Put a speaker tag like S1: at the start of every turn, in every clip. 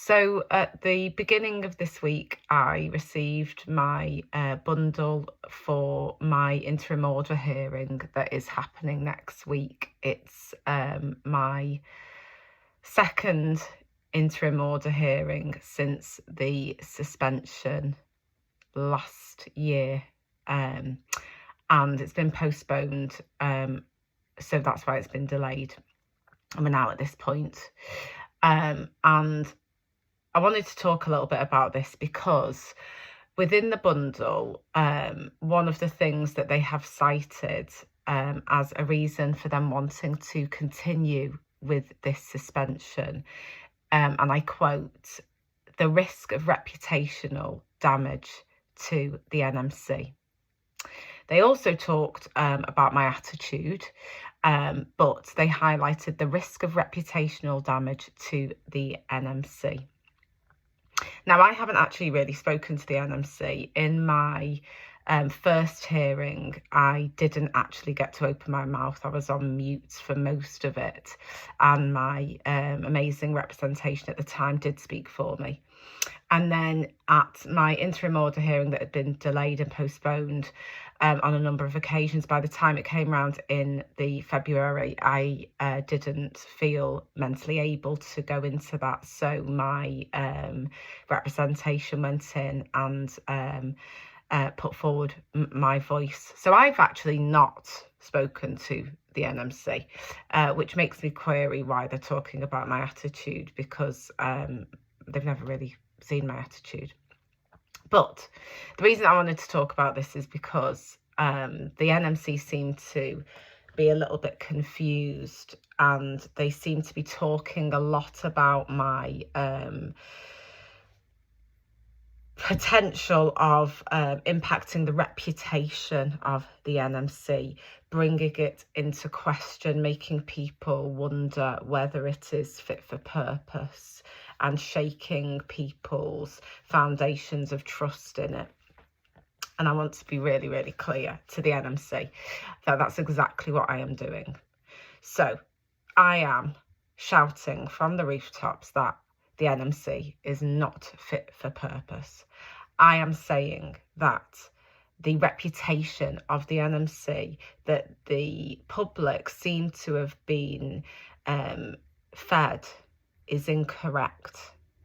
S1: So at the beginning of this week, I received my bundle for my interim order hearing that is happening next week. It's my second interim order hearing since the suspension last year, and it's been postponed, so that's why it's been delayed. And we're now at this point, and I wanted to talk a little bit about this because within the bundle, one of the things that they have cited as a reason for them wanting to continue with this suspension, and I quote, the risk of reputational damage to the NMC. They also talked about my attitude, but they highlighted the risk of reputational damage to the NMC. Now, I haven't actually really spoken to the NMC. In my first hearing, I didn't actually get to open my mouth. I was on mute for most of it, and my amazing representation at the time did speak for me. And then at my interim order hearing that had been delayed and postponed on a number of occasions, by the time it came around in the February, I didn't feel mentally able to go into that. So my representation went in and put forward my voice. So I've actually not spoken to the NMC, which makes me query why they're talking about my attitude, because they've never really seen my attitude. But the reason I wanted to talk about this is because the NMC seem to be a little bit confused, and they seem to be talking a lot about my potential of impacting the reputation of the NMC, bringing it into question, making people wonder whether it is fit for purpose, and shaking people's foundations of trust in it. And I want to be really, really clear to the NMC that that's exactly what I am doing. So I am shouting from the rooftops that the NMC is not fit for purpose. I am saying that the reputation of the NMC that the public seem to have been fed is incorrect,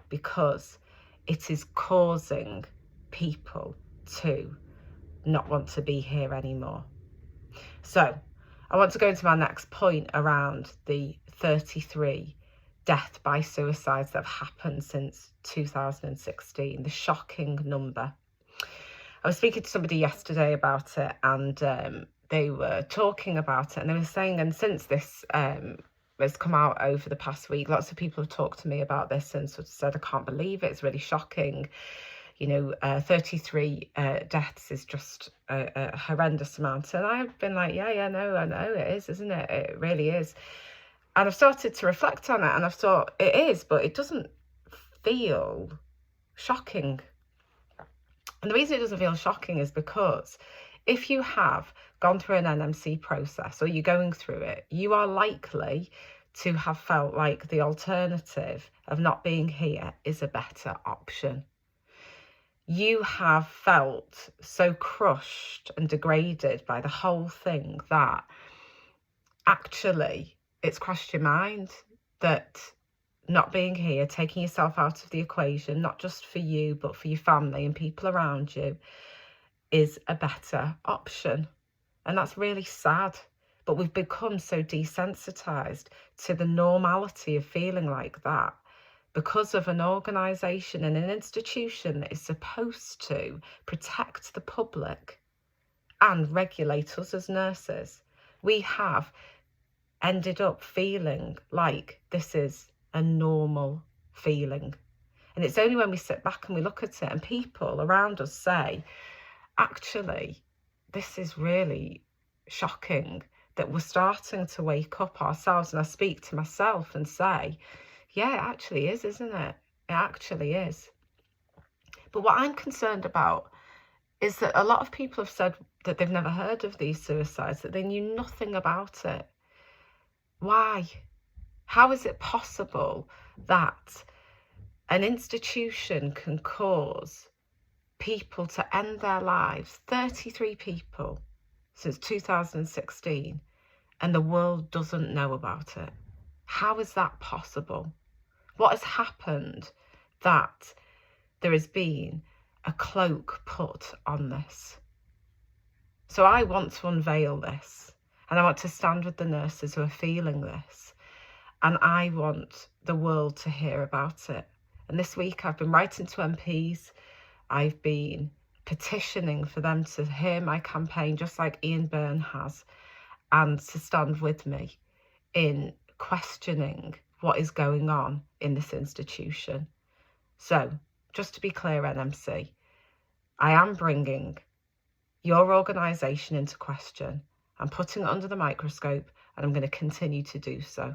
S1: because it is causing people to not want to be here anymore. So I want to go into my next point around the 33 death by suicides that have happened since 2016, the shocking number. I was speaking to somebody yesterday about it, and they were talking about it, and they were saying, and since this has come out over the past week, lots of people have talked to me about this and sort of said, I can't believe it, it's really shocking. 33 deaths is just a horrendous amount. And I've been like, no, I know it is, isn't it? It really is. And I've started to reflect on it, and I've thought, it is, but it doesn't feel shocking. And the reason it doesn't feel shocking is because if you have gone through an NMC process, or you're going through it, you are likely to have felt like the alternative of not being here is a better option. You have felt so crushed and degraded by the whole thing that actually it's crossed your mind that not being here, taking yourself out of the equation, not just for you, but for your family and people around you, is a better option. And that's really sad. But we've become so desensitized to the normality of feeling like that because of an organisation and an institution that is supposed to protect the public and regulate us as nurses. We have ended up feeling like this is a normal feeling. And it's only when we sit back and we look at it and people around us say, actually, this is really shocking, that we're starting to wake up ourselves. And I speak to myself and say, yeah, it actually is, isn't it? It actually is. But what I'm concerned about is that a lot of people have said that they've never heard of these suicides, that they knew nothing about it. Why? How is it possible that An institution can cause people to end their lives, 33 people since 2016, and the world doesn't know about it. How is that possible? What has happened that there has been a cloak put on this? So I want to unveil this, and I want to stand with the nurses who are feeling this, and I want the world to hear about it. And this week I've been writing to MPs, I've been petitioning for them to hear my campaign, just like Ian Byrne has, and to stand with me in questioning what is going on in this institution. So, just to be clear, NMC, I am bringing your organisation into question. I'm putting it under the microscope, and I'm going to continue to do so.